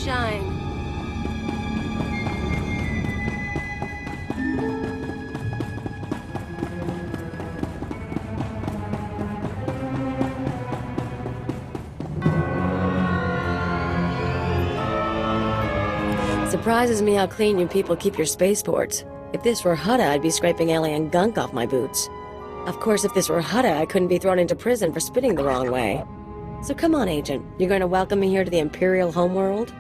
shine. Surprises me how clean you people keep your spaceports. If this were Hutta, I'd be scraping alien gunk off my boots. Of course, if this were Hutta, I couldn't be thrown into prison for spitting the wrong way. So come on, Agent. You're going to welcome me here to the Imperial homeworld?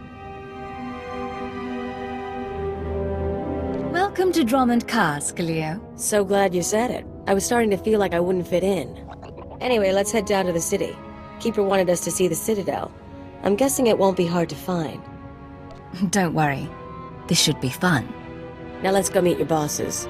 Welcome to Dromund Kaas, Galileo. So glad you said it. I was starting to feel like I wouldn't fit in. Anyway, let's head down to the city. Keeper wanted us to see the Citadel. I'm guessing it won't be hard to find. Don't worry. This should be fun. Now let's go meet your bosses.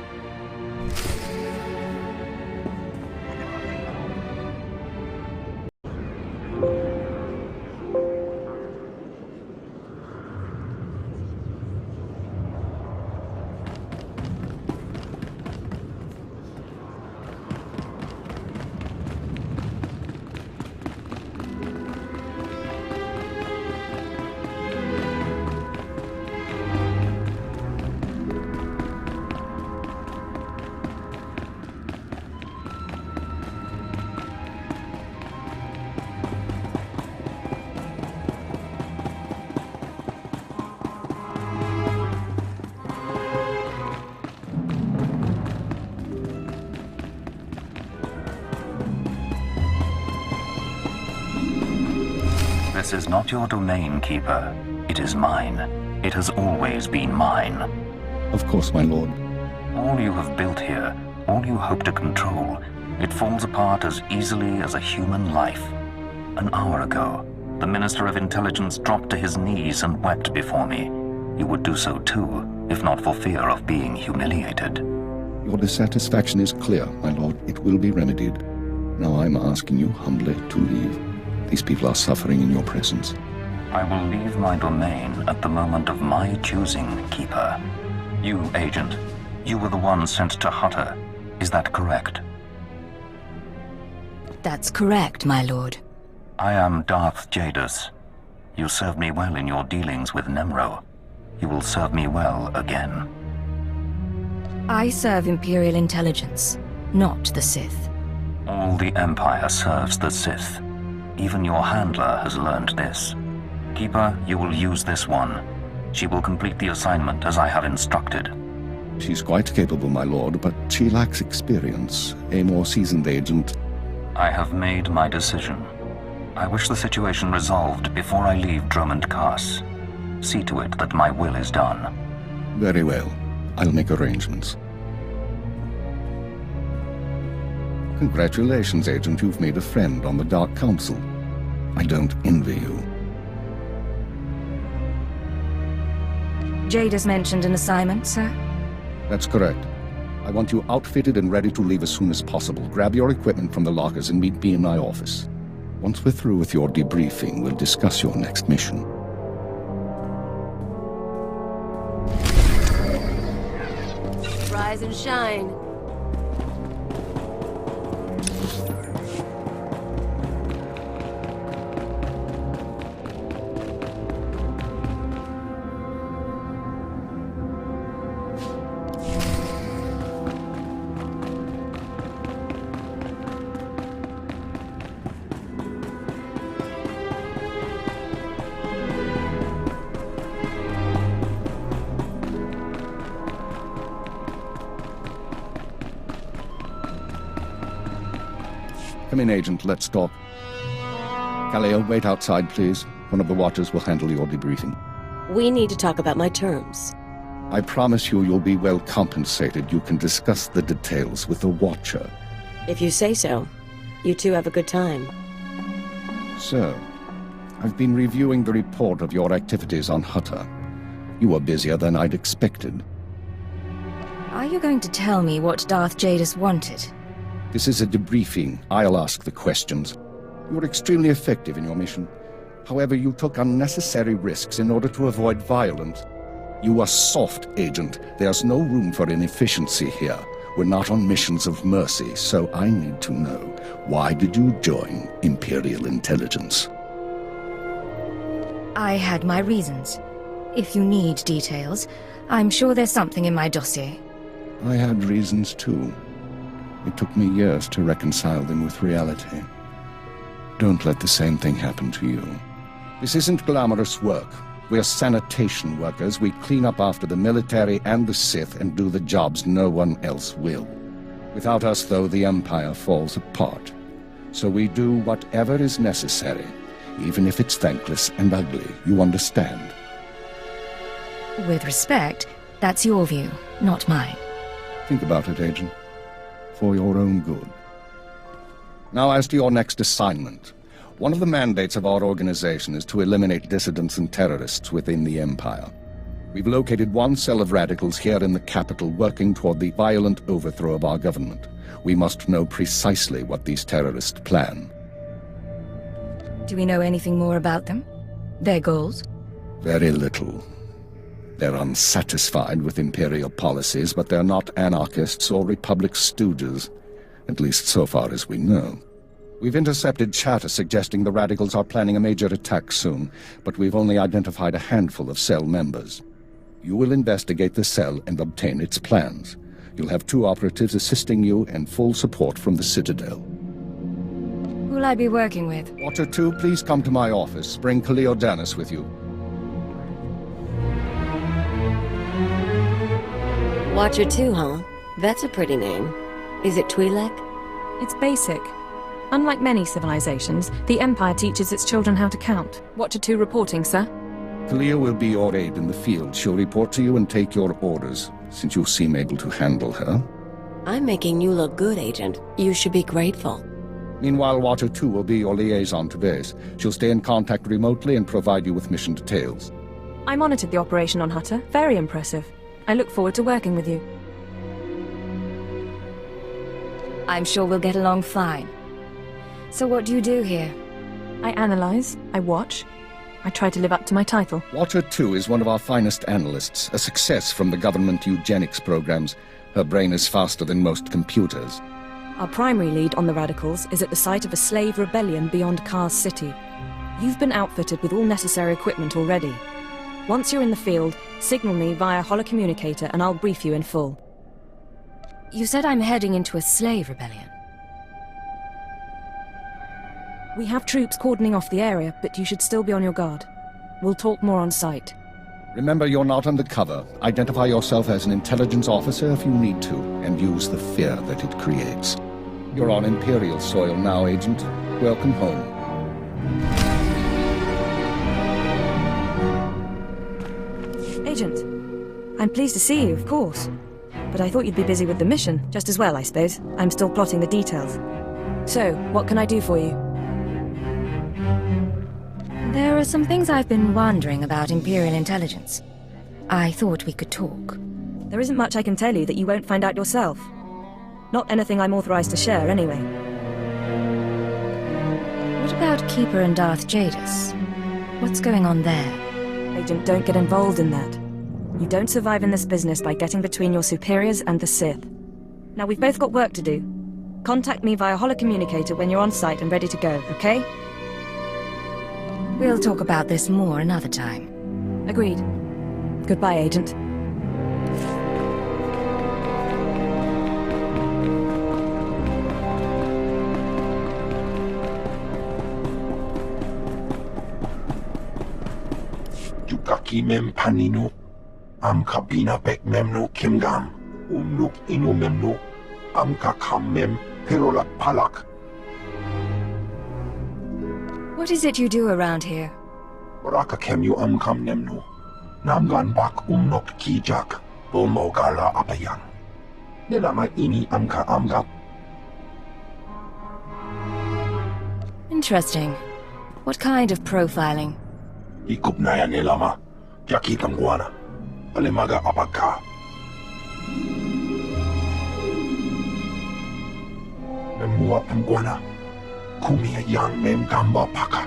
This is not your domain, Keeper. It is mine. It has always been mine. Of course, my lord. All you have built here, all you hope to control, it falls apart as easily as a human life. An hour ago, the Minister of Intelligence dropped to his knees and wept before me. You would do so too, if not for fear of being humiliated. Your dissatisfaction is clear, my lord. It will be remedied. Now I'm asking you humbly to leave. These people are suffering in your presence. I will leave my domain at the moment of my choosing, Keeper. You, Agent, you were the one sent to Hutta. Is that correct? That's correct, my lord. I am Darth Jadus. You served me well in your dealings with Nemro. You will serve me well again. I serve Imperial intelligence, not the Sith. All the Empire serves the Sith. Even your handler has learned this. Keeper, you will use this one. She will complete the assignment as I have instructed. She's quite capable, my lord, but she lacks experience. A more seasoned agent. I have made my decision. I wish the situation resolved before I leave Dromund Kaas. See to it that my will is done. Very well. I'll make arrangements. Congratulations, Agent. You've made a friend on the Dark Council. I don't envy you. Jade has mentioned an assignment, sir? That's correct. I want you outfitted and ready to leave as soon as possible. Grab your equipment from the lockers and meet me in my office. Once we're through with your debriefing, we'll discuss your next mission. Rise and shine. Come in, Agent. Let's talk. Galileo, wait outside, please. One of the watchers will handle your debriefing. We need to talk about my terms. I promise you you'll be well compensated. You can discuss the details with the watcher. If you say so. You two have a good time. Sir, I've been reviewing the report of your activities on Hutta. You were busier than I'd expected. Are you going to tell me what Darth Jadus wanted? This is a debriefing. I'll ask the questions. You were extremely effective in your mission. However, you took unnecessary risks in order to avoid violence. You are soft, Agent. There's no room for inefficiency here. We're not on missions of mercy, so I need to know, why did you join Imperial Intelligence? I had my reasons. If you need details, I'm sure there's something in my dossier. I had reasons too. It took me years to reconcile them with reality. Don't let the same thing happen to you. This isn't glamorous work. We're sanitation workers. We clean up after the military and the Sith and do the jobs no one else will. Without us, though, the Empire falls apart. So we do whatever is necessary, even if it's thankless and ugly, you understand? With respect, that's your view, not mine. Think about it, Agent. For your own good. Now, as to your next assignment. One of the mandates of our organization is to eliminate dissidents and terrorists within the Empire. We've located one cell of radicals here in the capital working toward the violent overthrow of our government. We must know precisely what these terrorists plan. Do we know anything more about them? Their goals? Very little. They're unsatisfied with Imperial policies, but they're not anarchists or Republic stooges. At least so far as we know. We've intercepted chatter suggesting the radicals are planning a major attack soon, but we've only identified a handful of cell members. You will investigate the cell and obtain its plans. You'll have 2 operatives assisting you and full support from the Citadel. Who'll I be working with? Watcher 2, please come to my office. Bring Khalil Danis with you. Watcher 2, huh? That's a pretty name. Is it Twi'lek? It's basic. Unlike many civilizations, the Empire teaches its children how to count. Watcher 2 reporting, sir. Kalia will be your aide in the field. She'll report to you and take your orders, since you seem able to handle her. I'm making you look good, Agent. You should be grateful. Meanwhile, Watcher 2 will be your liaison to base. She'll stay in contact remotely and provide you with mission details. I monitored the operation on Hutter. Very impressive. I look forward to working with you. I'm sure we'll get along fine. So what do you do here? I analyze, I watch, I try to live up to my title. Watcher 2 is one of our finest analysts, a success from the government eugenics programs. Her brain is faster than most computers. Our primary lead on the radicals is at the site of a slave rebellion beyond Kaas City. You've been outfitted with all necessary equipment already. Once you're in the field, signal me via holocommunicator and I'll brief you in full. You said I'm heading into a slave rebellion. We have troops cordoning off the area, but you should still be on your guard. We'll talk more on site. Remember, you're not undercover. Identify yourself as an intelligence officer if you need to, and use the fear that it creates. You're on Imperial soil now, Agent. Welcome home. Agent, I'm pleased to see you, of course. But I thought you'd be busy with the mission, just as well, I suppose. I'm still plotting the details. So, what can I do for you? There are some things I've been wondering about Imperial intelligence. I thought we could talk. There isn't much I can tell you that you won't find out yourself. Not anything I'm authorized to share, anyway. What about Keeper and Darth Jadis? What's going on there? Agent, don't get involved in that. You don't survive in this business by getting between your superiors and the Sith. Now, we've both got work to do. Contact me via holocommunicator when you're on site and ready to go, okay? We'll talk about this more another time. Agreed. Goodbye, Agent. Yukaki mem panino, am kabina bek memno kimgam, umnuk inu memno, am kakam mem perolak palak. What is it you do around here? Oraka kemyu kam nemno, namgan bak umnok kijak, bomogala apayan. Nelama ini amga. Interesting. What kind of profiling? Ikup na yan nelama, jaki kamguana, alemaga apaka. Memua kamguana, kumia yang mem gamba paka.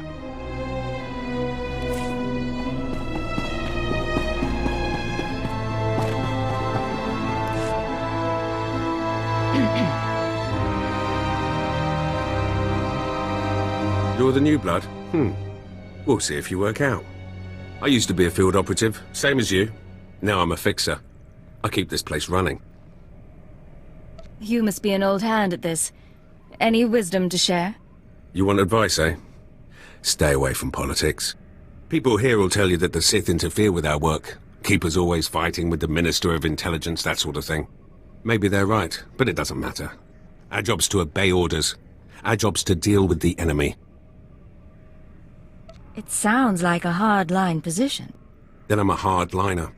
You're the new blood? We'll see if you work out. I used to be a field operative, same as you. Now I'm a fixer. I keep this place running. You must be an old hand at this. Any wisdom to share? You want advice, eh? Stay away from politics. People here will tell you that the Sith interfere with our work. Keep us always fighting with the Minister of Intelligence, that sort of thing. Maybe they're right, but it doesn't matter. Our job's to obey orders. Our job's to deal with the enemy. It sounds like a hard-line position. Then I'm a hard-liner.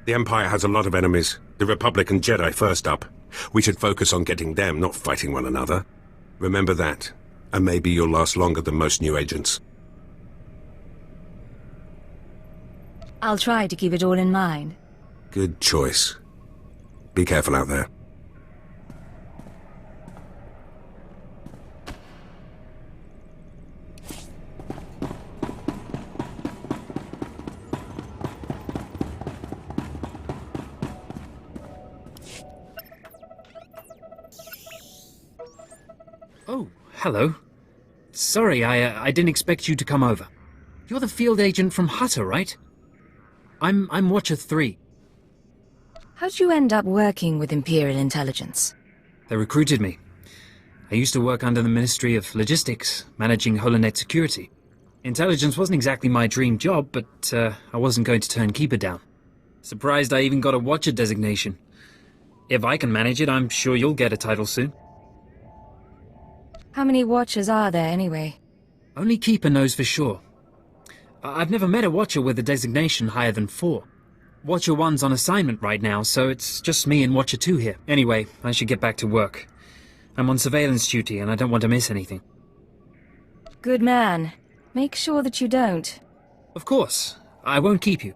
The Empire has a lot of enemies. The Republic and Jedi first up. We should focus on getting them, not fighting one another. Remember that, and maybe you'll last longer than most new agents. I'll try to keep it all in mind. Good choice. Be careful out there. Oh, hello. Sorry, I didn't expect you to come over. You're the field agent from Hutter, right? I'm Watcher 3. How'd you end up working with Imperial Intelligence? They recruited me. I used to work under the Ministry of Logistics, managing Holonet security. Intelligence wasn't exactly my dream job, but I wasn't going to turn Keeper down. Surprised I even got a Watcher designation. If I can manage it, I'm sure you'll get a title soon. How many Watchers are there, anyway? Only Keeper knows for sure. I've never met a Watcher with a designation higher than 4. Watcher 1's on assignment right now, so it's just me and Watcher 2 here. Anyway, I should get back to work. I'm on surveillance duty and I don't want to miss anything. Good man. Make sure that you don't. Of course. I won't keep you.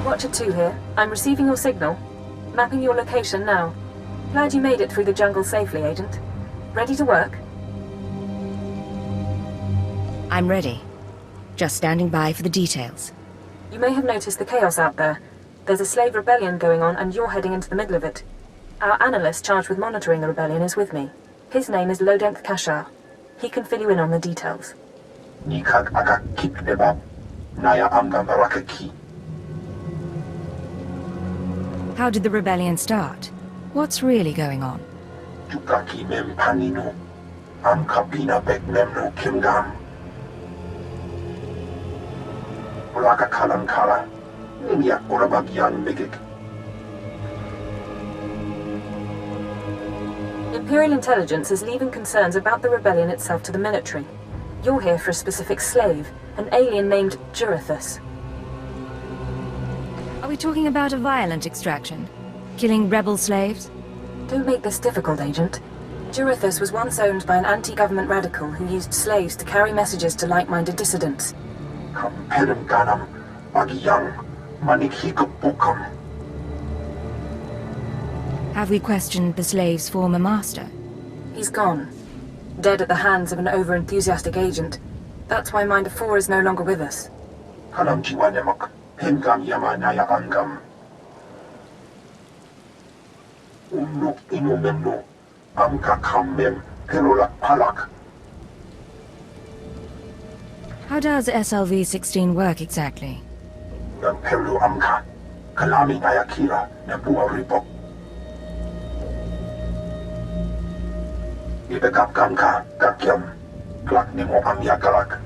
Watcher 2 here. I'm receiving your signal. Mapping your location now. Glad you made it through the jungle safely, Agent. Ready to work? I'm ready. Just standing by for the details. You may have noticed the chaos out there. There's a slave rebellion going on and you're heading into the middle of it. Our analyst charged with monitoring the rebellion is with me. His name is Dromund Kaas. He can fill you in on the details. Nikak aga kip debab. Naya amga barakaki. How did the rebellion start? What's really going on? Tukaki mem panino. Am kabina bek memno kimgam. Uraka kalan kala. Nimia orabagian bigik. Imperial Intelligence is leaving concerns about the rebellion itself to the military. You're here for a specific slave, an alien named Jurithus. Are we talking about a violent extraction? Killing rebel slaves? Don't make this difficult, Agent. Jurithus was once owned by an anti-government radical who used slaves to carry messages to like-minded dissidents. Kamperim ganam. Bagiyang. Manik hikapukam. Have we questioned the slave's former master? He's gone. Dead at the hands of an over-enthusiastic agent. That's why Minder 4 is no longer with us. Kanam jiwanemak, hengam yamanaya angam. Umnuk inumemno, amka kammem, perolak palak. How does SLV-16 work exactly? Yang perlu amka, kalami ayakira, nebuwa ribok. Ibekap kamka, kakyam, klak nemo amyakalak.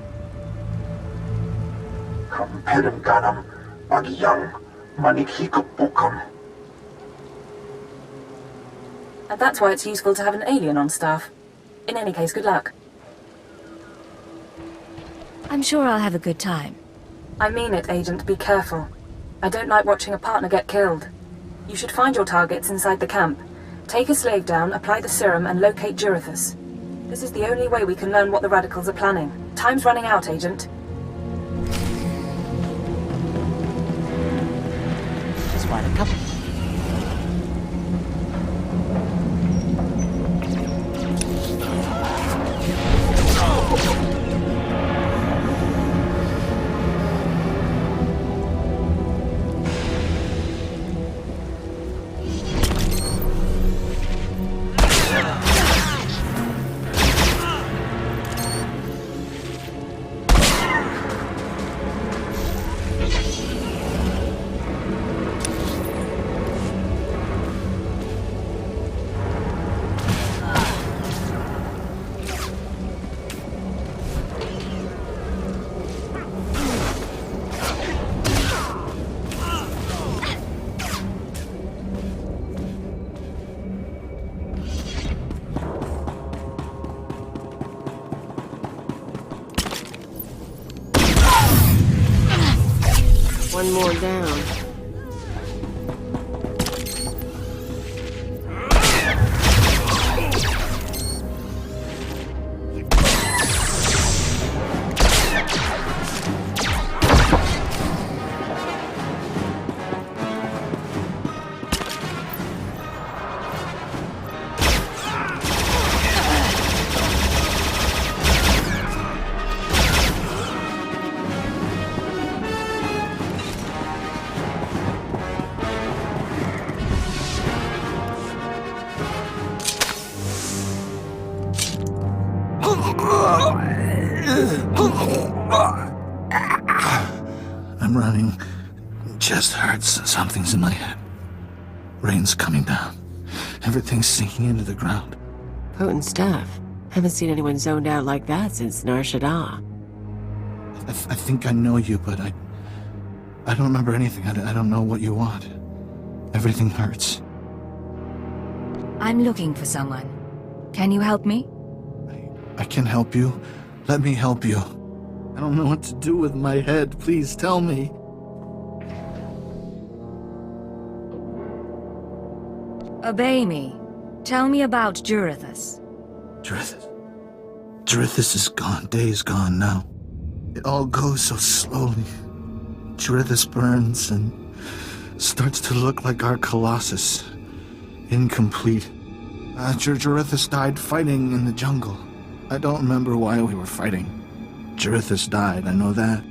Kamperem ganam, bagiyang, manik hikupukam. And that's why it's useful to have an alien on staff. In any case, good luck. I'm sure I'll have a good time. I mean it, Agent. Be careful. I don't like watching a partner get killed. You should find your targets inside the camp. Take a slave down, apply the serum, and locate Jurithus. This is the only way we can learn what the Radicals are planning. Time's running out, Agent. Just want a couple. One more down. I'm running. Chest hurts. Something's in my head. Rain's coming down. Everything's sinking into the ground. Potent stuff. Haven't seen anyone zoned out like that since Nar Shaddaa. I think I know you, but I don't remember anything. I don't know what you want. Everything hurts. I'm looking for someone. Can you help me? I can help you. Let me help you. I don't know what to do with my head. Please tell me. Obey me. Tell me about Jurithus. Jurithus is gone. Days gone now. It all goes so slowly. Jurithus burns and starts to look like our Colossus. Incomplete. Jurithus died fighting in the jungle. I don't remember why we were fighting. Jurithus died, I know that.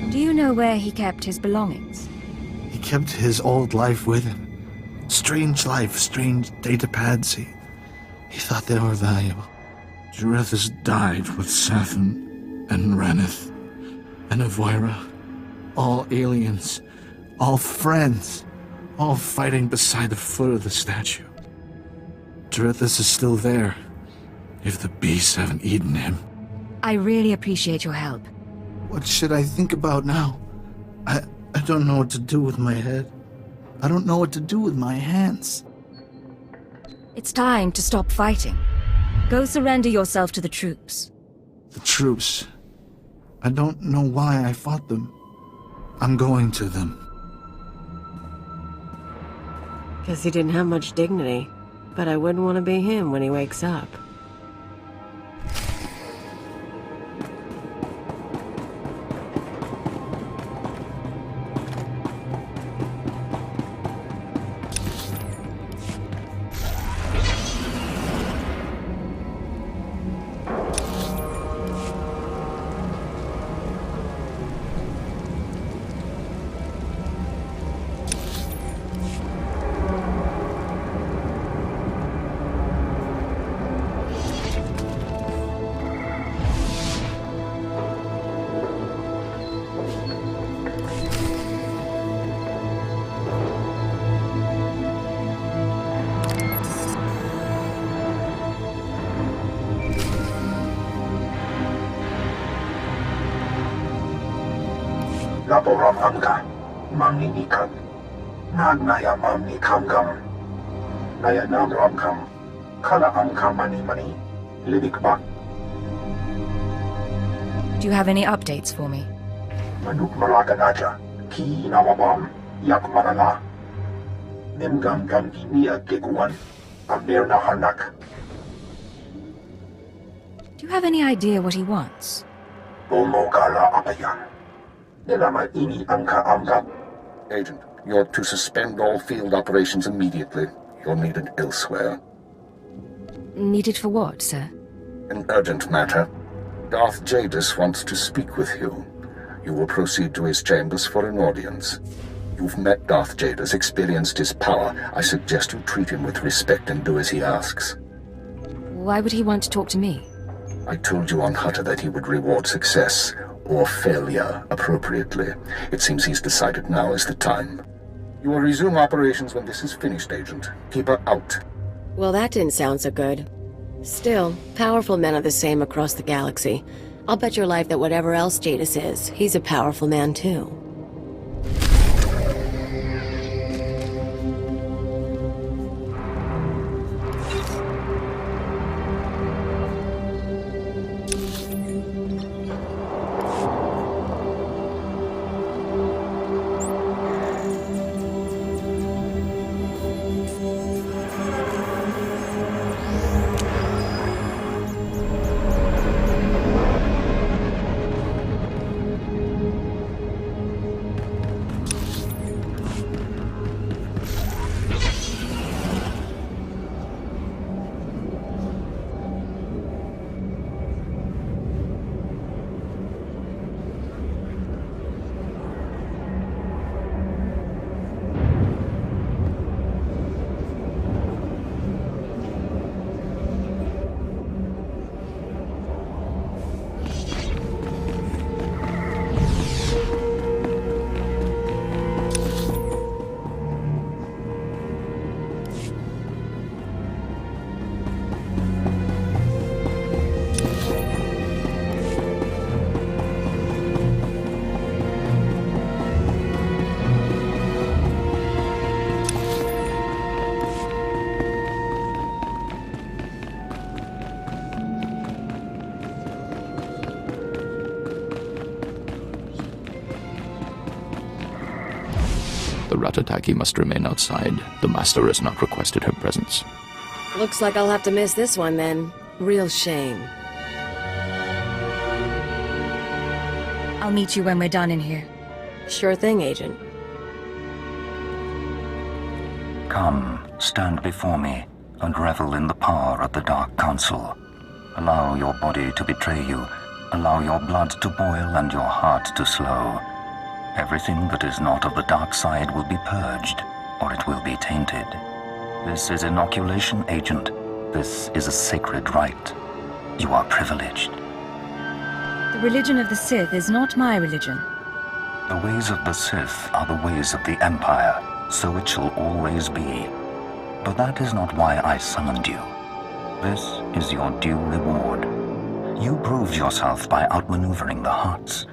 Do you know where he kept his belongings? He kept his old life with him. Strange life, strange datapads. He thought they were valuable. Jurithus died with Sathan and Ranith and Avira. All aliens, all friends, all fighting beside the foot of the statue. Jurithus is still there, if the beasts haven't eaten him. I really appreciate your help. What should I think about now? I don't know what to do with my head. I don't know what to do with my hands. It's time to stop fighting. Go surrender yourself to the troops. The troops. I don't know why I fought them. I'm going to them. Guess he didn't have much dignity. But I wouldn't want to be him when he wakes up. Laboram amka, mamni nikan, nagnaya mamni kamgam, naya namram kam, kala amka mani, lidikba. Do you have any updates for me? Manuk maraganaja, ki nawabam, yak manala. Nemgam gam inia geguan, amirna hanak. Do you have any idea what he wants? Bomogala apayan. Nilama ini amka amgam. Agent, you're to suspend all field operations immediately. You're needed elsewhere. Needed for what, sir? An urgent matter. Darth Jadis wants to speak with you. You will proceed to his chambers for an audience. You've met Darth Jadis, experienced his power. I suggest you treat him with respect and do as he asks. Why would he want to talk to me? I told you on Hutter that he would reward success, or failure, appropriately. It seems he's decided now is the time. You will resume operations when this is finished, Agent. Keep her out. Well, that didn't sound so good. Still, powerful men are the same across the galaxy. I'll bet your life that whatever else Jadis is, he's a powerful man too. The Ratataki must remain outside. The Master has not requested her presence. Looks like I'll have to miss this one then. Real shame. I'll meet you when we're done in here. Sure thing, Agent. Come, stand before me, and revel in the power of the Dark Council. Allow your body to betray you. Allow your blood to boil and your heart to slow. Everything that is not of the dark side will be purged, or it will be tainted. This is inoculation, Agent. This is a sacred rite. You are privileged. The religion of the Sith is not my religion. The ways of the Sith are the ways of the Empire, so it shall always be. But that is not why I summoned you. This is your due reward. You proved yourself by outmaneuvering the Hutts.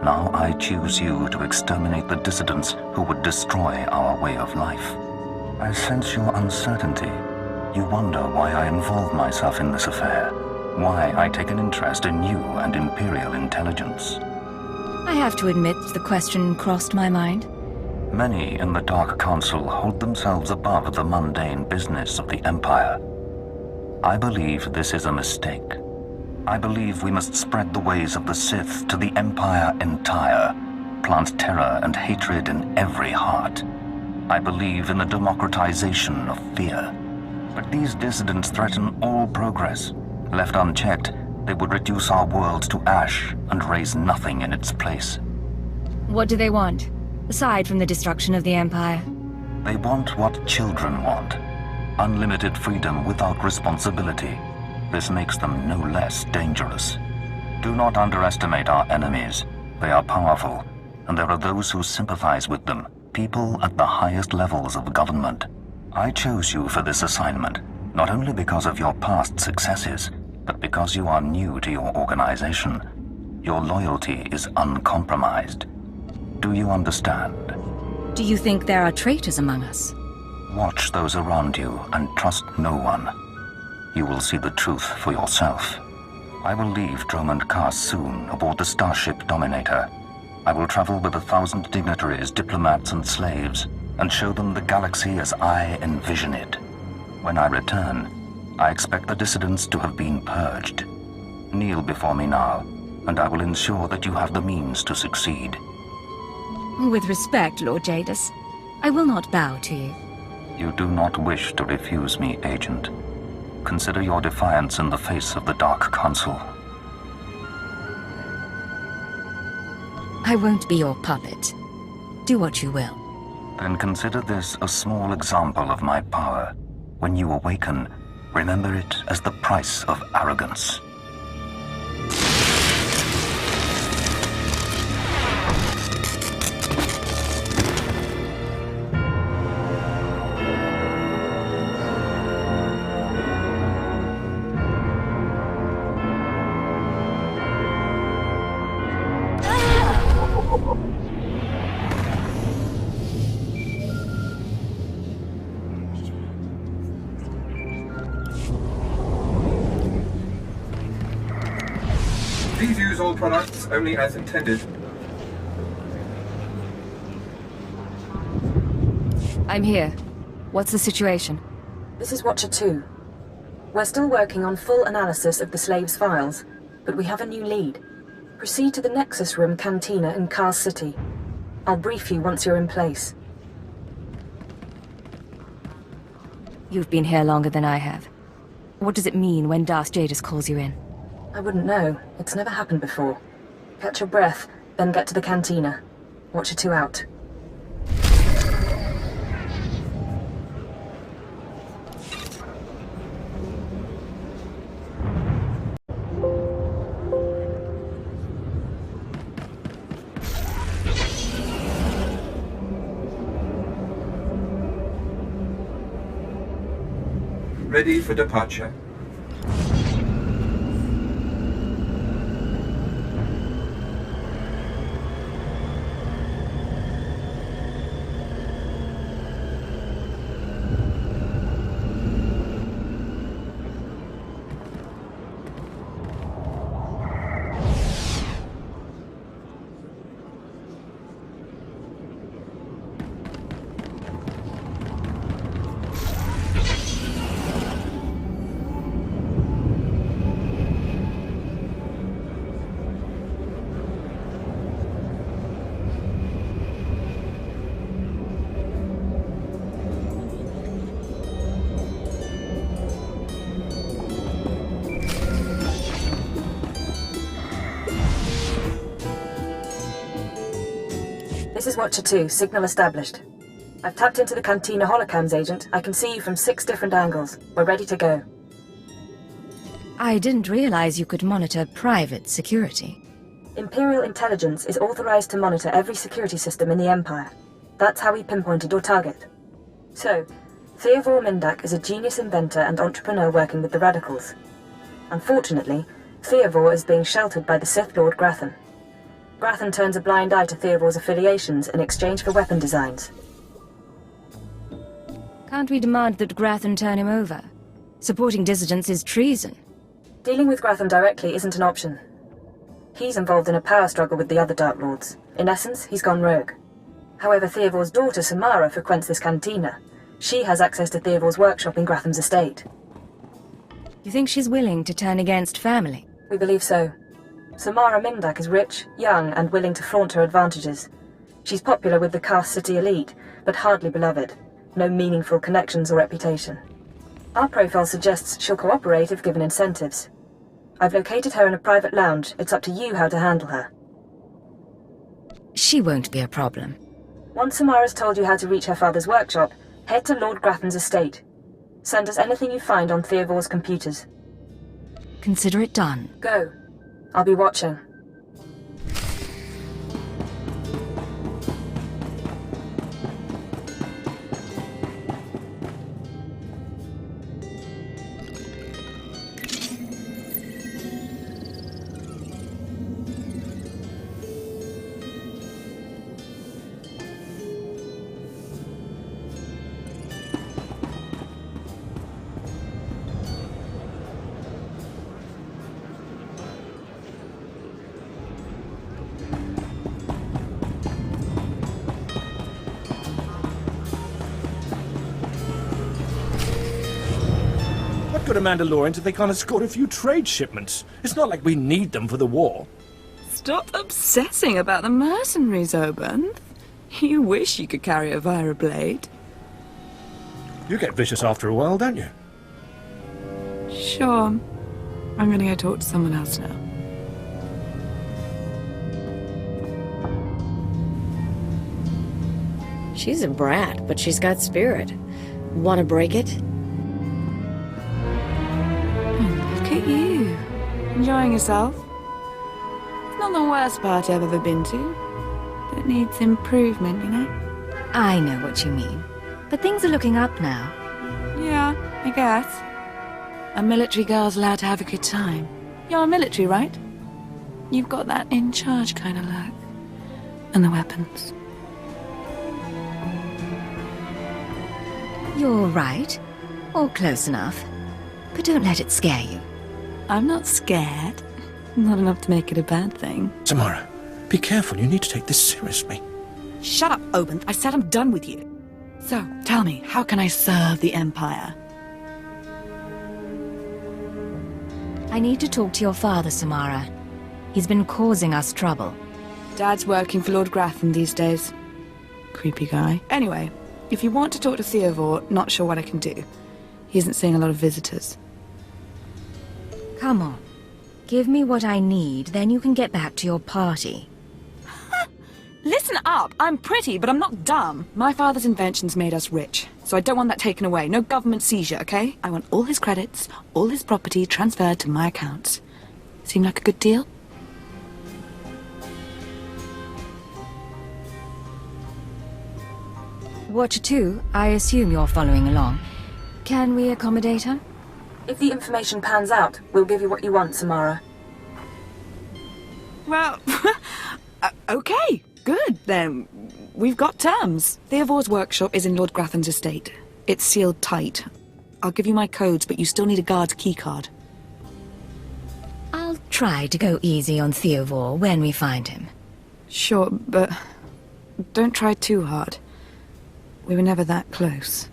Now I choose you to exterminate the dissidents who would destroy our way of life. I sense your uncertainty. You wonder why I involve myself in this affair, why I take an interest in you and Imperial intelligence. I have to admit the question crossed my mind. Many in the Dark Council hold themselves above the mundane business of the Empire. I believe this is a mistake. I believe we must spread the ways of the Sith to the Empire entire, plant terror and hatred in every heart. I believe in the democratization of fear. But these dissidents threaten all progress. Left unchecked, they would reduce our world to ash and raise nothing in its place. What do they want, aside from the destruction of the Empire? They want what children want. Unlimited freedom without responsibility. This makes them no less dangerous. Do not underestimate our enemies. They are powerful, and there are those who sympathize with them, people at the highest levels of government. I chose you for this assignment, not only because of your past successes, but because you are new to your organization. Your loyalty is uncompromised. Do you understand? Do you think there are traitors among us? Watch those around you and trust no one. You will see the truth for yourself. I will leave Dromund Kaas soon aboard the starship Dominator. I will travel with 1,000 dignitaries, diplomats, and slaves, and show them the galaxy as I envision it. When I return, I expect the dissidents to have been purged. Kneel before me now, and I will ensure that you have the means to succeed. With respect, Lord Jadis, I will not bow to you. You do not wish to refuse me, Agent. Consider your defiance in the face of the Dark Council. I won't be your puppet. Do what you will. Then consider this a small example of my power. When you awaken, remember it as the price of arrogance. Please use all products only as intended. I'm here. What's the situation? This is Watcher 2. We're still working on full analysis of the slaves' files, but we have a new lead. Proceed to the Nexus Room Cantina in Kaas City. I'll brief you once you're in place. You've been here longer than I have. What does it mean when Darth Jadis calls you in? I wouldn't know. It's never happened before. Catch your breath, then get to the cantina. Watcher 2 out. Ready for departure. This is Watcher 2, signal established. I've tapped into the Cantina holocams, Agent. I can see you from 6 different angles. We're ready to go. I didn't realize you could monitor private security. Imperial intelligence is authorized to monitor every security system in the Empire. That's how we pinpointed your target. So, Theovor Mindak is a genius inventor and entrepreneur working with the Radicals. Unfortunately, Theovor is being sheltered by the Sith Lord Grathan. Grathan turns a blind eye to Theovor's affiliations in exchange for weapon designs. Can't we demand that Grathan turn him over? Supporting dissidents is treason. Dealing with Grathan directly isn't an option. He's involved in a power struggle with the other Dark Lords. In essence, he's gone rogue. However, Theovor's daughter Samara frequents this cantina. She has access to Theovor's workshop in Grathan's estate. You think she's willing to turn against family? We believe so. Samara Mindak is rich, young, and willing to flaunt her advantages. She's popular with the Kaas City elite, but hardly beloved. No meaningful connections or reputation. Our profile suggests she'll cooperate if given incentives. I've located her in a private lounge. It's up to you how to handle her. She won't be a problem. Once Samara's told you how to reach her father's workshop, head to Lord Grathan's estate. Send us anything you find on Theovor's computers. Consider it done. Go. I'll be watching. for the Mandalorians if they can't escort a few trade shipments. It's not like we need them for the war. Stop obsessing about the mercenaries, Obanth. You wish you could carry a Vira blade. You get vicious after a while, don't you? Sure. I'm gonna go talk to someone else now. She's a brat, but she's got spirit. Want to break it? Look at you. Enjoying yourself? It's not the worst party I've ever been to. But it needs improvement, you know? I know what you mean. But things are looking up now. Yeah, I guess. A military girl's allowed to have a good time. You're military, right? You've got that in charge kind of look. And the weapons. You're right. Or close enough. But don't let it scare you. I'm not scared. Not enough to make it a bad thing. Samara, be careful. You need to take this seriously. Shut up, Obanth. I said I'm done with you. So, tell me, how can I serve the Empire? I need to talk to your father, Samara. He's been causing us trouble. Dad's working for Lord Gratham these days. Creepy guy. Anyway, if you want to talk to SWTOR, not sure what I can do. He isn't seeing a lot of visitors. Come on. Give me what I need, then you can get back to your party. Listen up! I'm pretty, but I'm not dumb. My father's inventions made us rich, so I don't want that taken away. No government seizure, okay? I want all his credits, all his property transferred to my accounts. Seem like a good deal? Watcher 2, I assume you're following along. Can we accommodate her? If the information pans out, we'll give you what you want, Samara. Well, okay. Good, then. We've got terms. SWTOR's workshop is in Lord Gratham's estate. It's sealed tight. I'll give you my codes, but you still need a guard's keycard. I'll try to go easy on SWTOR when we find him. Sure, but don't try too hard. We were never that close.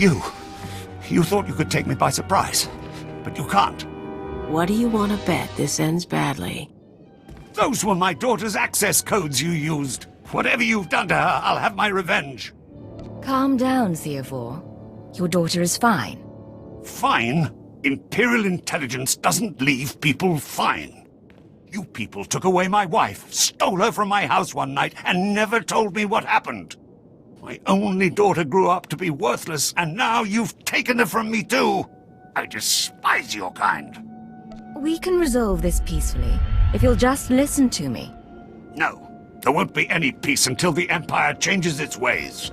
You thought you could take me by surprise, but you can't. What do you want to bet this ends badly? Those were my daughter's access codes you used. Whatever you've done to her, I'll have my revenge. Calm down, SWTOR. Your daughter is fine. Fine? Imperial intelligence doesn't leave people fine. You people took away my wife, stole her from my house one night, and never told me what happened. My only daughter grew up to be worthless, and now you've taken her from me too. I despise your kind. We can resolve this peacefully, if you'll just listen to me. No, there won't be any peace until the Empire changes its ways.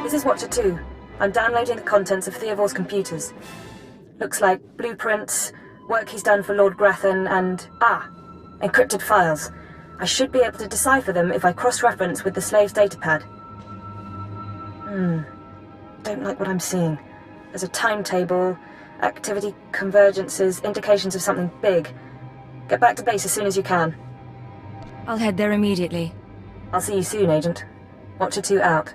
This is Watcher 2. I'm downloading the contents of Theovor's computers. Looks like blueprints, work he's done for Lord Grathan, and... encrypted files. I should be able to decipher them if I cross-reference with the slave's datapad. Don't like what I'm seeing. There's a timetable, activity convergences, indications of something big. Get back to base as soon as you can. I'll head there immediately. I'll see you soon, Agent. Watcher 2 out.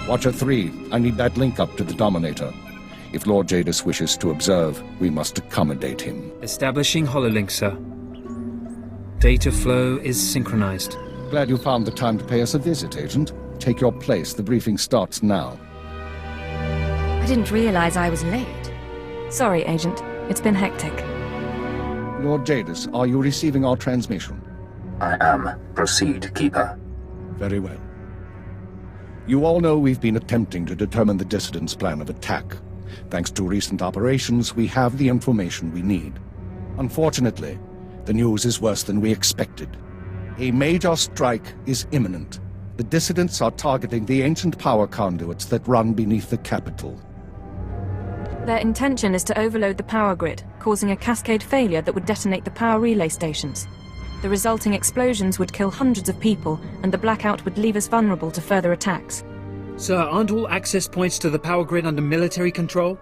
Watcher 3, I need that link up to the Dominator. If Lord Jadis wishes to observe, we must accommodate him. Establishing hololink, sir. Data flow is synchronized. Glad you found the time to pay us a visit, Agent. Take your place. The briefing starts now. I didn't realize I was late. Sorry, Agent. It's been hectic. Lord Jadis, are you receiving our transmission? I am. Proceed, Keeper. Very well. You all know we've been attempting to determine the dissidents' plan of attack. Thanks to recent operations, we have the information we need. Unfortunately, the news is worse than we expected. A major strike is imminent. The dissidents are targeting the ancient power conduits that run beneath the capital. Their intention is to overload the power grid, causing a cascade failure that would detonate the power relay stations. The resulting explosions would kill hundreds of people, and the blackout would leave us vulnerable to further attacks. Sir, aren't all access points to the power grid under military control?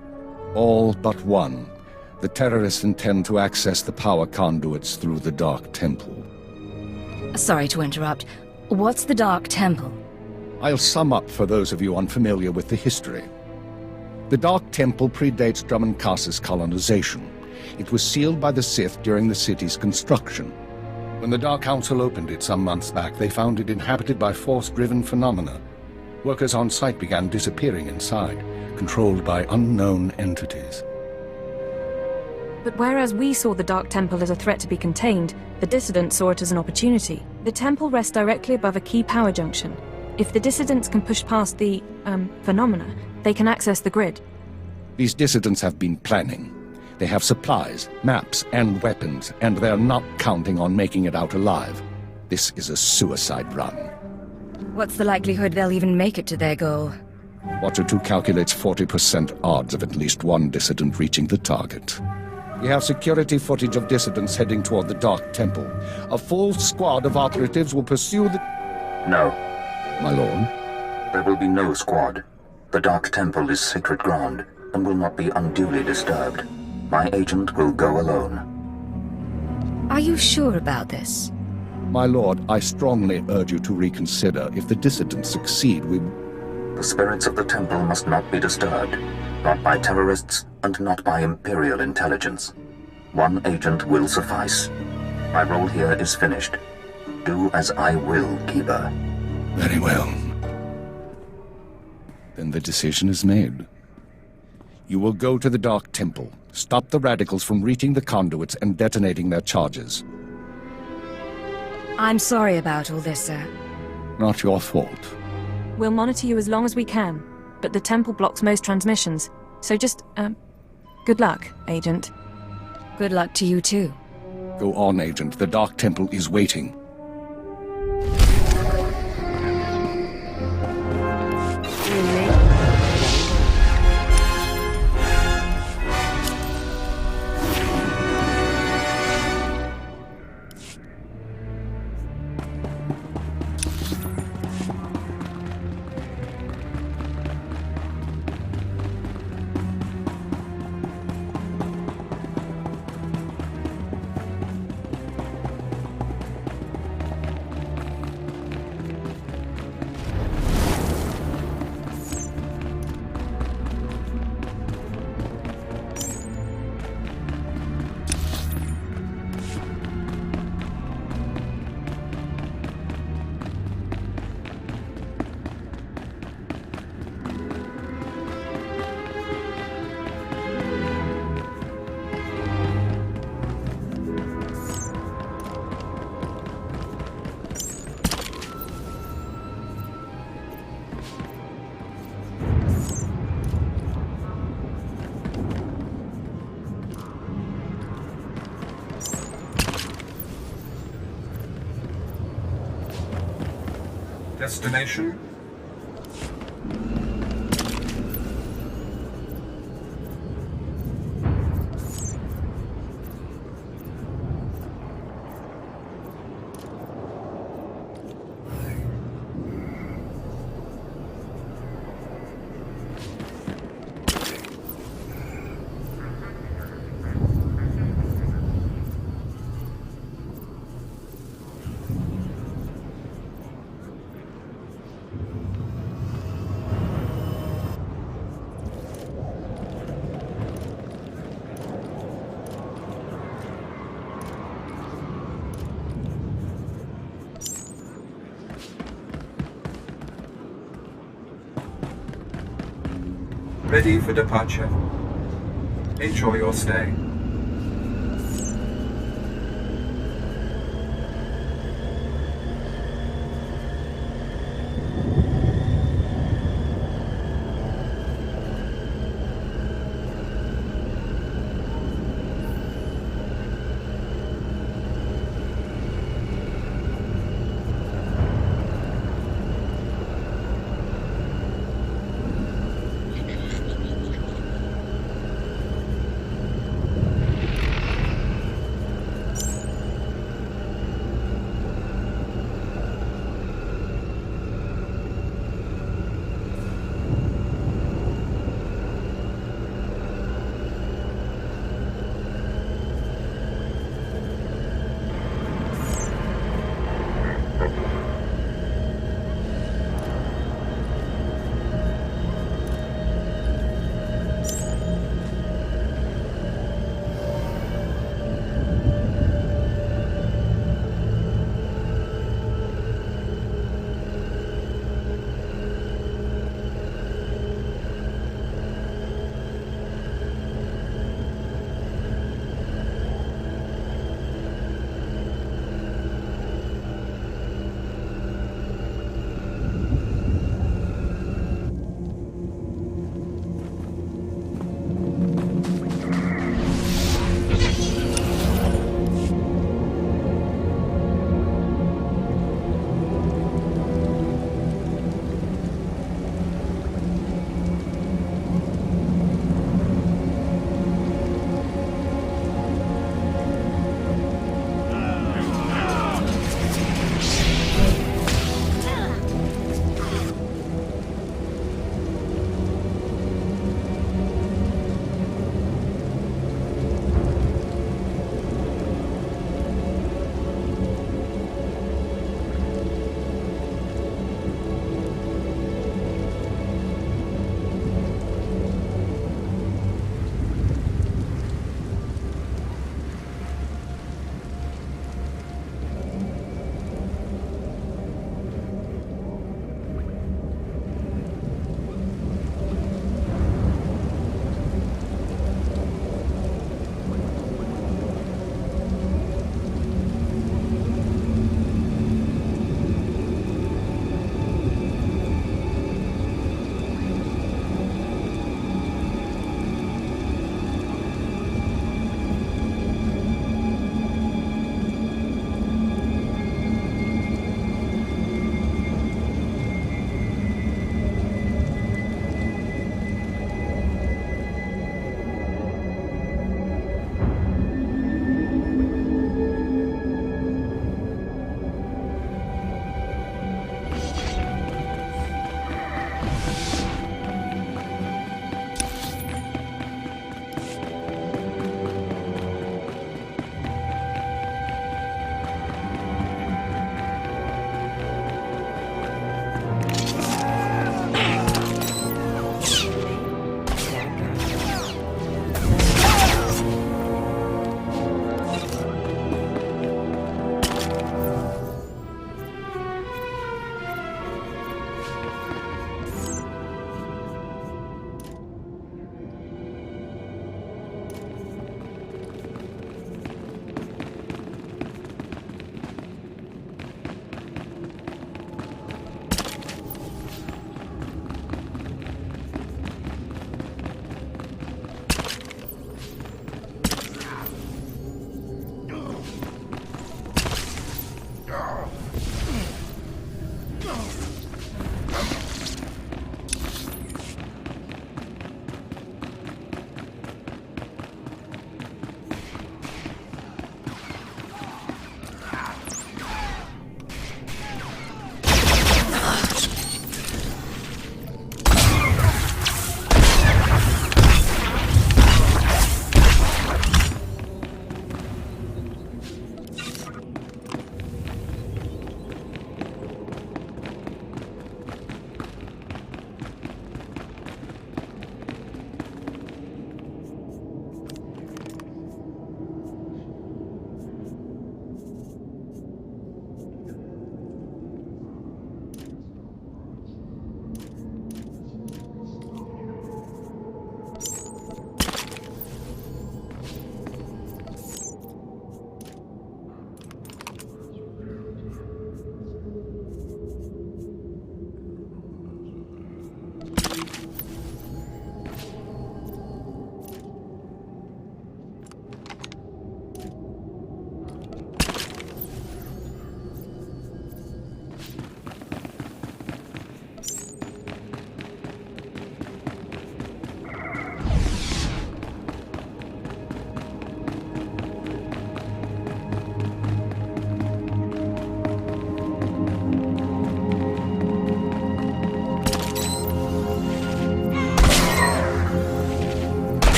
All but one. The terrorists intend to access the power conduits through the Dark Temple. Sorry to interrupt. What's the Dark Temple? I'll sum up for those of you unfamiliar with the history. The Dark Temple predates Dromund Kaas's colonization. It was sealed by the Sith during the city's construction. When the Dark Council opened it some months back, they found it inhabited by force-driven phenomena. Workers on site began disappearing inside, controlled by unknown entities. But whereas we saw the Dark Temple as a threat to be contained, the dissidents saw it as an opportunity. The temple rests directly above a key power junction. If the dissidents can push past the, phenomena, they can access the grid. These dissidents have been planning. They have supplies, maps, and weapons, and they're not counting on making it out alive. This is a suicide run. What's the likelihood they'll even make it to their goal? Watcher 2 calculates 40% odds of at least one dissident reaching the target. We have security footage of dissidents heading toward the Dark Temple. A full squad of operatives will pursue the... No. My lord? There will be no squad. The Dark Temple is sacred ground and will not be unduly disturbed. My agent will go alone. Are you sure about this? My lord, I strongly urge you to reconsider. If the dissidents succeed, we... The spirits of the temple must not be disturbed. Not by terrorists, and not by Imperial intelligence. One agent will suffice. My role here is finished. Do as I will, Keeper. Very well. Then the decision is made. You will go to the Dark Temple, stop the radicals from reaching the conduits and detonating their charges. I'm sorry about all this, sir. Not your fault. We'll monitor you as long as we can, but the temple blocks most transmissions. So just, good luck, Agent. Good luck to you too. Go on, Agent. The Dark Temple is waiting. Destination? Ready for departure. Enjoy your stay.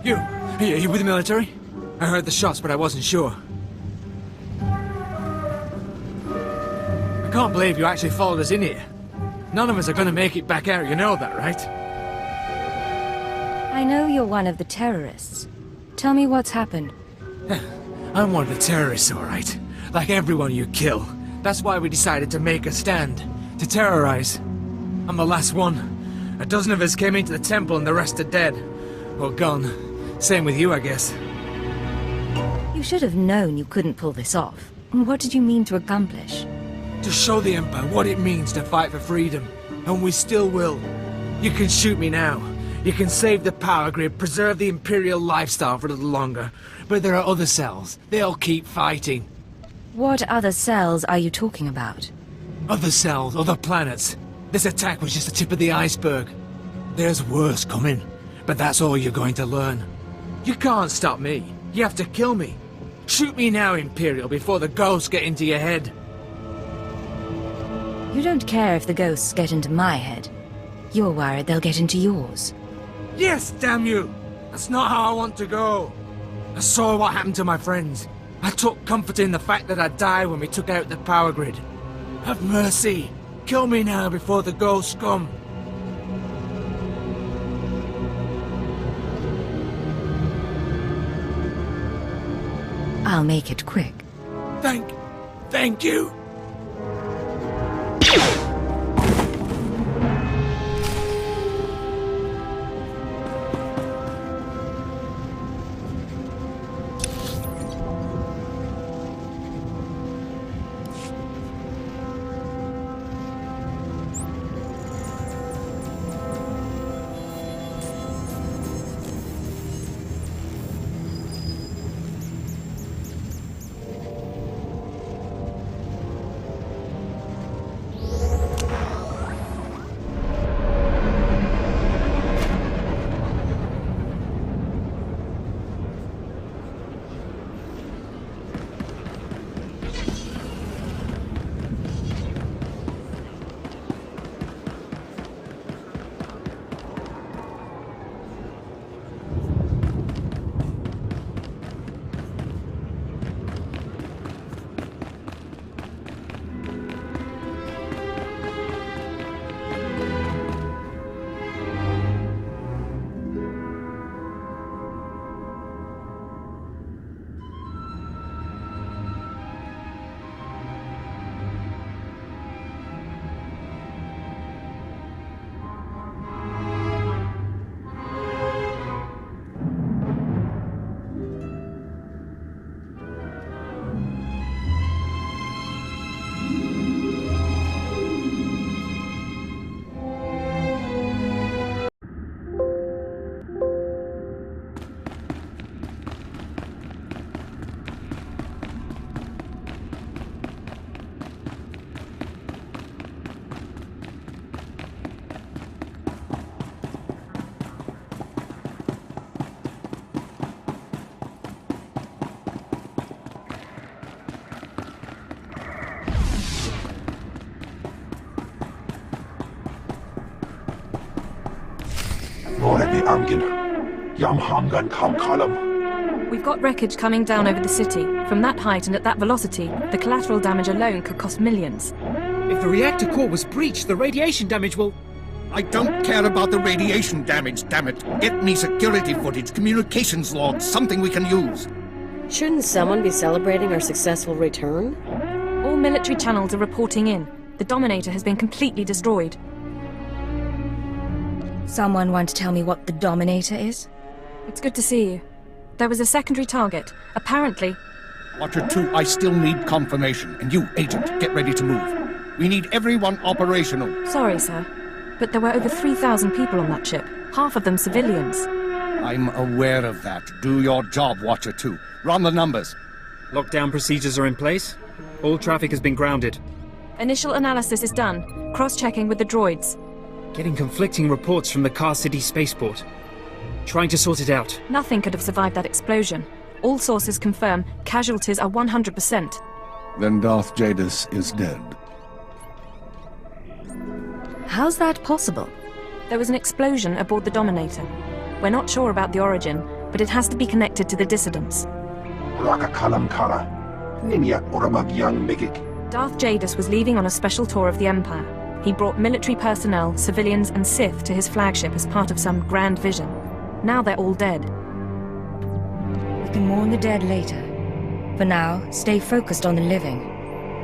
You with the military? I heard the shots, but I wasn't sure. I can't believe you actually followed us in here. None of us are gonna make it back out, you know that, right? I know you're one of the terrorists. Tell me what's happened. I'm one of the terrorists, all right. Like everyone you kill. That's why we decided to make a stand. To terrorize. I'm the last one. A dozen of us came into the temple and the rest are dead. Or gone. Same with you, I guess. You should have known you couldn't pull this off. What did you mean to accomplish? To show the Empire what it means to fight for freedom. And we still will. You can shoot me now. You can save the power grid, preserve the Imperial lifestyle for a little longer. But there are other cells. They'll keep fighting. What other cells are you talking about? Other cells, other planets. This attack was just the tip of the iceberg. There's worse coming. But that's all you're going to learn. You can't stop me. You have to kill me. Shoot me now, Imperial, before the ghosts get into your head. You don't care if the ghosts get into my head. You're worried they'll get into yours. Yes, damn you! That's not how I want to go. I saw what happened to my friends. I took comfort in the fact that I died when we took out the power grid. Have mercy. Kill me now before the ghosts come. I'll make it quick. Thank you. We've got wreckage coming down over the city. From that height and at that velocity, the collateral damage alone could cost millions. If the reactor core was breached, the radiation damage will... I don't care about the radiation damage, damn it. Get me security footage, communications logs, something we can use. Shouldn't someone be celebrating our successful return? All military channels are reporting in. The Dominator has been completely destroyed. Someone want to tell me what the Dominator is? It's good to see you. There was a secondary target. Apparently... Watcher 2, I still need confirmation. And you, Agent, get ready to move. We need everyone operational. Sorry, sir. But there were over 3,000 people on that ship. Half of them civilians. I'm aware of that. Do your job, Watcher 2. Run the numbers. Lockdown procedures are in place. All traffic has been grounded. Initial analysis is done. Cross-checking with the droids. Getting conflicting reports from the Kaas City spaceport. Trying to sort it out. Nothing could have survived that explosion. All sources confirm casualties are 100%. Then Darth Jadis is dead. How's that possible? There was an explosion aboard the Dominator. We're not sure about the origin, but it has to be connected to the dissidents. Rakakalamkara. Nimiak Oramagyang Migik. Darth Jadus was leaving on a special tour of the Empire. He brought military personnel, civilians, and Sith to his flagship as part of some grand vision. Now they're all dead. We can mourn the dead later. For now, stay focused on the living.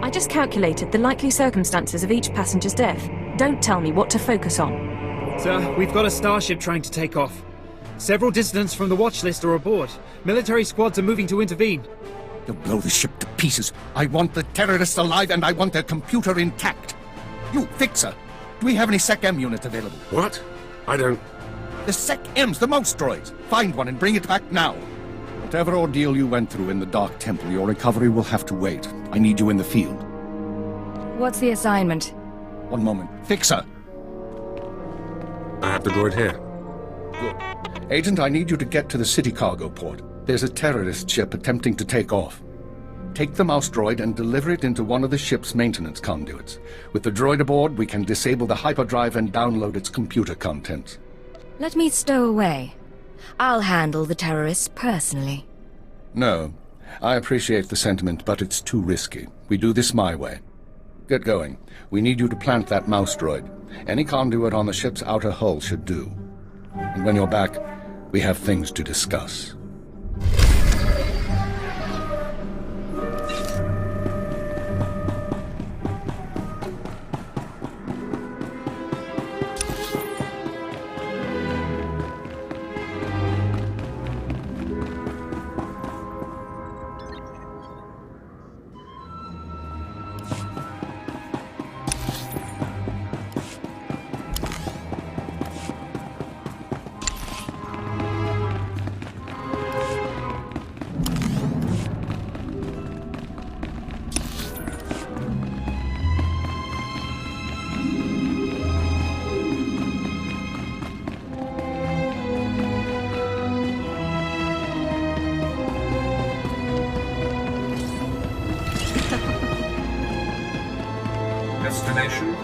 I just calculated the likely circumstances of each passenger's death. Don't tell me what to focus on. Sir, we've got a starship trying to take off. Several dissidents from the watch list are aboard. Military squads are moving to intervene. You'll blow the ship to pieces. I want the terrorists alive and I want their computer intact. You, Fixer, do we have any Sec-M units available? What? I don't... The Sec-Ms, the mouse droids. Find one and bring it back now. Whatever ordeal you went through in the Dark Temple, your recovery will have to wait. I need you in the field. What's the assignment? One moment. Fixer! I have the droid here. Good. Agent, I need you to get to the city cargo port. There's a terrorist ship attempting to take off. Take the mouse droid and deliver it into one of the ship's maintenance conduits. With the droid aboard, we can disable the hyperdrive and download its computer contents. Let me stow away. I'll handle the terrorists personally. No. I appreciate the sentiment, but it's too risky. We do this my way. Get going. We need you to plant that mouse droid. Any conduit on the ship's outer hull should do. And when you're back, we have things to discuss. Destination.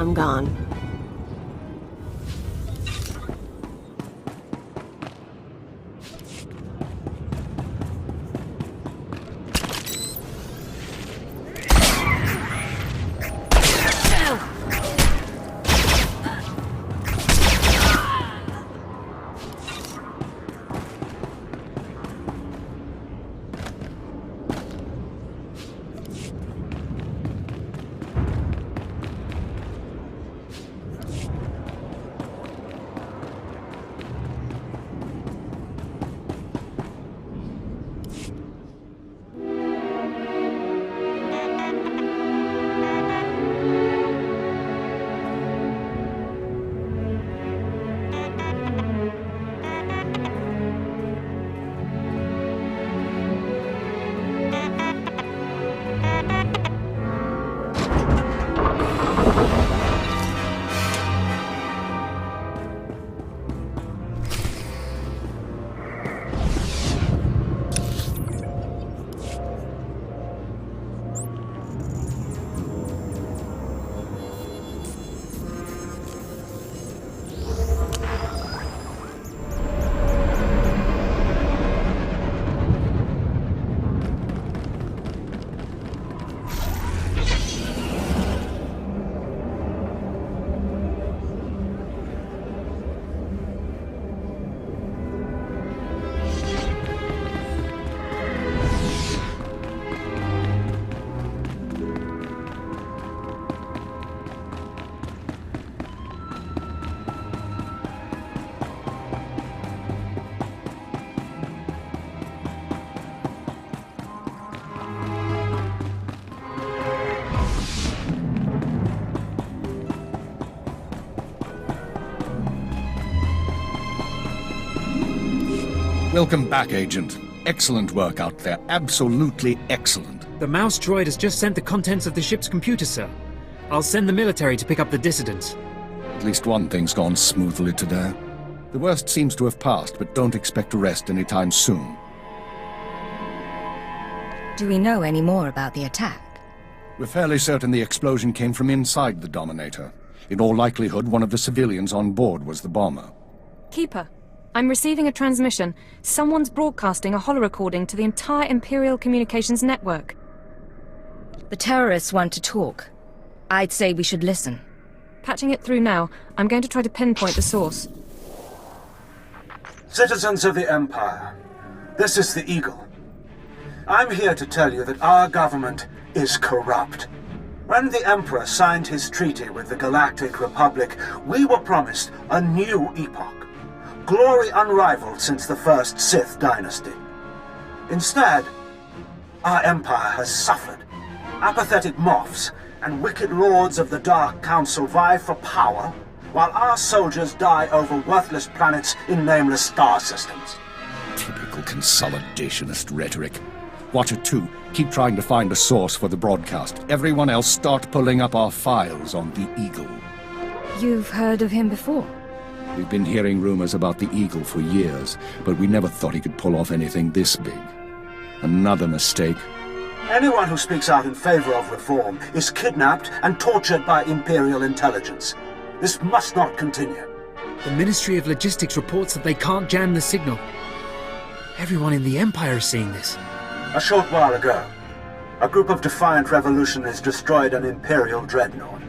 I'm gone. Welcome back, Agent. Excellent work out there. Absolutely excellent. The mouse droid has just sent the contents of the ship's computer, sir. I'll send the military to pick up the dissidents. At least one thing's gone smoothly today. The worst seems to have passed, but don't expect to rest anytime soon. Do we know any more about the attack? We're fairly certain the explosion came from inside the Dominator. In all likelihood, one of the civilians on board was the bomber. Keeper, I'm receiving a transmission. Someone's broadcasting a holo-recording to the entire Imperial communications network. The terrorists want to talk. I'd say we should listen. Patching it through now. I'm going to try to pinpoint the source. Citizens of the Empire, this is the Eagle. I'm here to tell you that our government is corrupt. When the Emperor signed his treaty with the Galactic Republic, we were promised a new epoch. Glory unrivaled since the first Sith dynasty. Instead, our empire has suffered. Apathetic moffs and wicked lords of the Dark Council vie for power, while our soldiers die over worthless planets in nameless star systems. Typical consolidationist rhetoric. Watcher 2, keep trying to find a source for the broadcast. Everyone else start pulling up our files on the Eagle. You've heard of him before? We've been hearing rumors about the Eagle for years, but we never thought he could pull off anything this big. Another mistake. Anyone who speaks out in favor of reform is kidnapped and tortured by Imperial intelligence. This must not continue. The Ministry of Logistics reports that they can't jam the signal. Everyone in the Empire is seeing this. A short while ago, a group of defiant revolutionaries destroyed an Imperial dreadnought.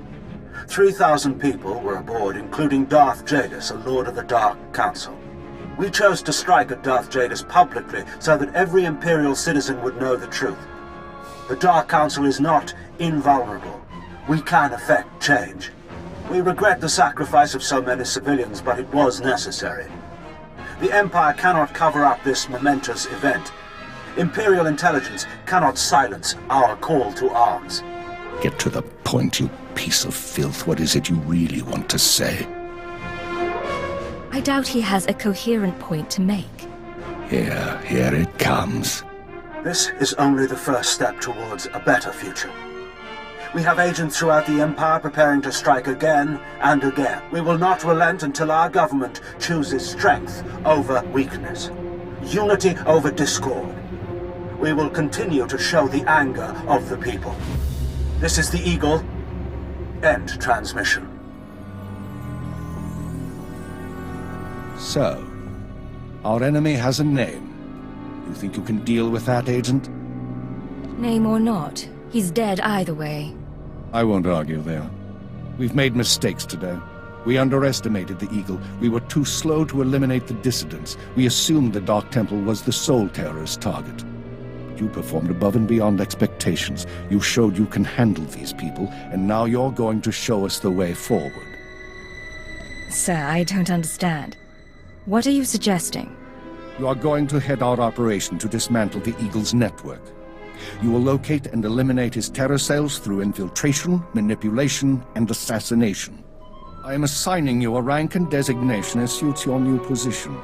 3,000 people were aboard, including Darth Jadis, a Lord of the Dark Council. We chose to strike at Darth Jadis publicly so that every Imperial citizen would know the truth. The Dark Council is not invulnerable. We can effect change. We regret the sacrifice of so many civilians, but it was necessary. The Empire cannot cover up this momentous event. Imperial intelligence cannot silence our call to arms. Get to the point, you piece of filth. What is it you really want to say? I doubt he has a coherent point to make. Here it comes. This is only the first step towards a better future. We have agents throughout the Empire preparing to strike again and again. We will not relent until our government chooses strength over weakness, unity over discord. We will continue to show the anger of the people. This is the Eagle. End transmission. So, our enemy has a name. You think you can deal with that, Agent? Name or not, he's dead either way. I won't argue there. We've made mistakes today. We underestimated the Eagle. We were too slow to eliminate the dissidents. We assumed the Dark Temple was the sole terrorist target. You performed above and beyond expectations. You showed you can handle these people, and now you're going to show us the way forward. Sir, I don't understand. What are you suggesting? You are going to head our operation to dismantle the Eagle's network. You will locate and eliminate his terror cells through infiltration, manipulation, and assassination. I am assigning you a rank and designation as suits your new position.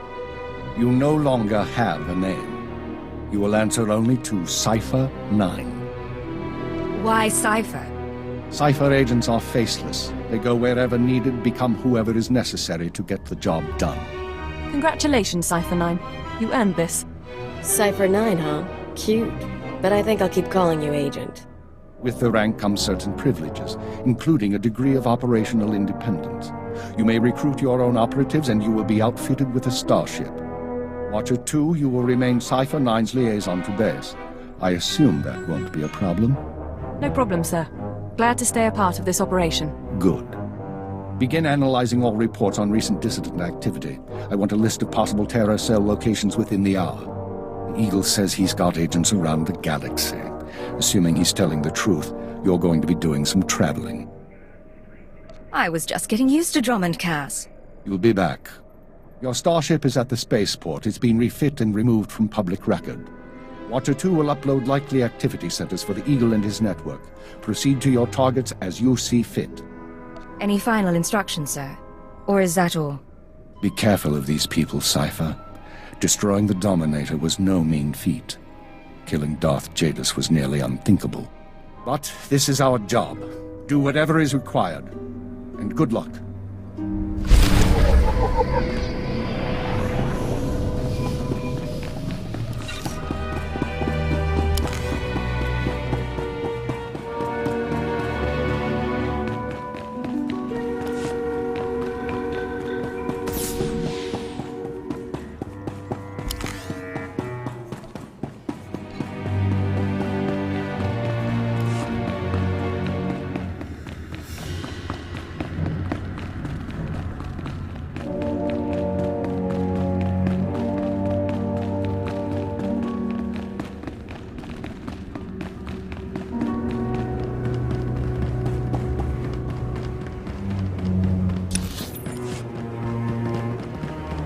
You no longer have a name. You will answer only to Cipher 9. Why Cipher? Cipher agents are faceless. They go wherever needed, become whoever is necessary to get the job done. Congratulations, Cipher 9. You earned this. Cipher 9, huh? Cute. But I think I'll keep calling you Agent. With the rank comes certain privileges, including a degree of operational independence. You may recruit your own operatives, and you will be outfitted with a starship. Watcher 2, you will remain Cipher 9's liaison to base. I assume that won't be a problem? No problem, sir. Glad to stay a part of this operation. Good. Begin analyzing all reports on recent dissident activity. I want a list of possible terror cell locations within the hour. The Eagle says he's got agents around the galaxy. Assuming he's telling the truth, you're going to be doing some traveling. I was just getting used to Dromund Kaas. You'll be back. Your starship is at the spaceport. It's been refit and removed from public record. Watcher 2 will upload likely activity centers for the Eagle and his network. Proceed to your targets as you see fit. Any final instructions, sir? Or is that all? Be careful of these people, Cipher. Destroying the Dominator was no mean feat. Killing Darth Jadus was nearly unthinkable. But this is our job. Do whatever is required. And good luck.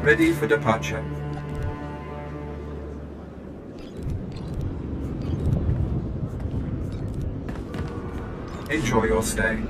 Ready for departure. Enjoy your stay.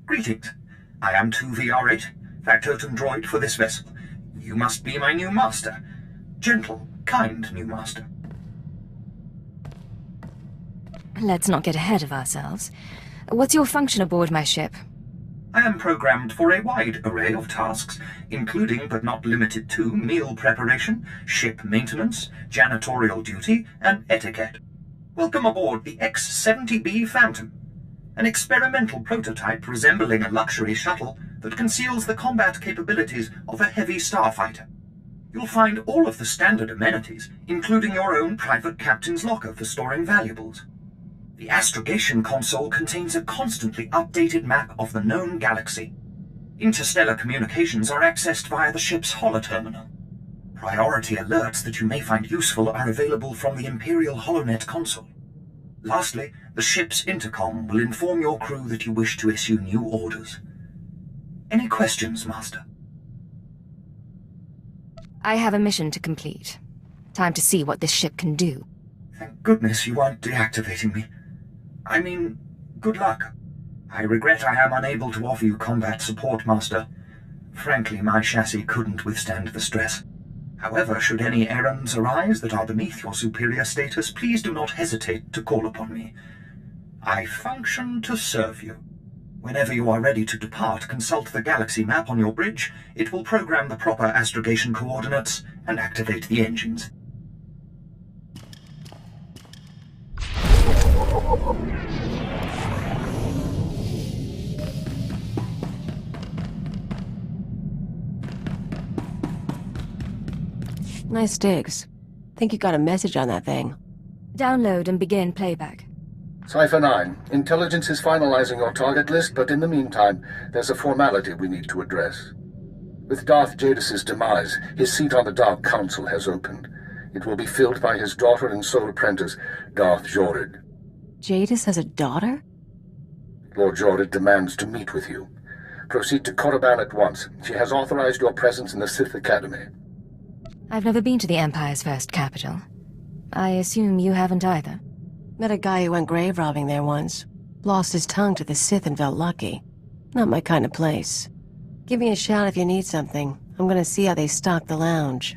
greetings. I am 2VR8, factotum droid for this vessel. You must be my new master. Gentle, kind new master. Let's not get ahead of ourselves. What's your function aboard my ship? I am programmed for a wide array of tasks, including but not limited to meal preparation, ship maintenance, janitorial duty, and etiquette. Welcome aboard the X-70B Phantom, an experimental prototype resembling a luxury shuttle that conceals the combat capabilities of a heavy starfighter. You'll find all of the standard amenities, including your own private captain's locker for storing valuables. The astrogation console contains a constantly updated map of the known galaxy. Interstellar communications are accessed via the ship's holoterminal. Priority alerts that you may find useful are available from the Imperial HoloNet console. Lastly, the ship's intercom will inform your crew that you wish to issue new orders. Any questions, Master? I have a mission to complete. Time to see what this ship can do. Thank goodness you aren't deactivating me. I mean, good luck. I regret I am unable to offer you combat support, Master. Frankly, my chassis couldn't withstand the stress. However, should any errands arise that are beneath your superior status, please do not hesitate to call upon me. I function to serve you. Whenever you are ready to depart, consult the galaxy map on your bridge. It will program the proper astrogation coordinates and activate the engines. Nice digs. Think you got a message on that thing. Download and begin playback. Cypher 9, Intelligence is finalizing your target list, but in the meantime, there's a formality we need to address. With Darth Jadis' demise, his seat on the Dark Council has opened. It will be filled by his daughter and sole apprentice, Darth Jorid. Jadis has a daughter? Lord Jorid demands to meet with you. Proceed to Korriban at once. She has authorized your presence in the Sith Academy. I've never been to the Empire's first capital. I assume you haven't either. Met a guy who went grave robbing there once. Lost his tongue to the Sith and felt lucky. Not my kind of place. Give me a shout if you need something. I'm gonna see how they stock the lounge.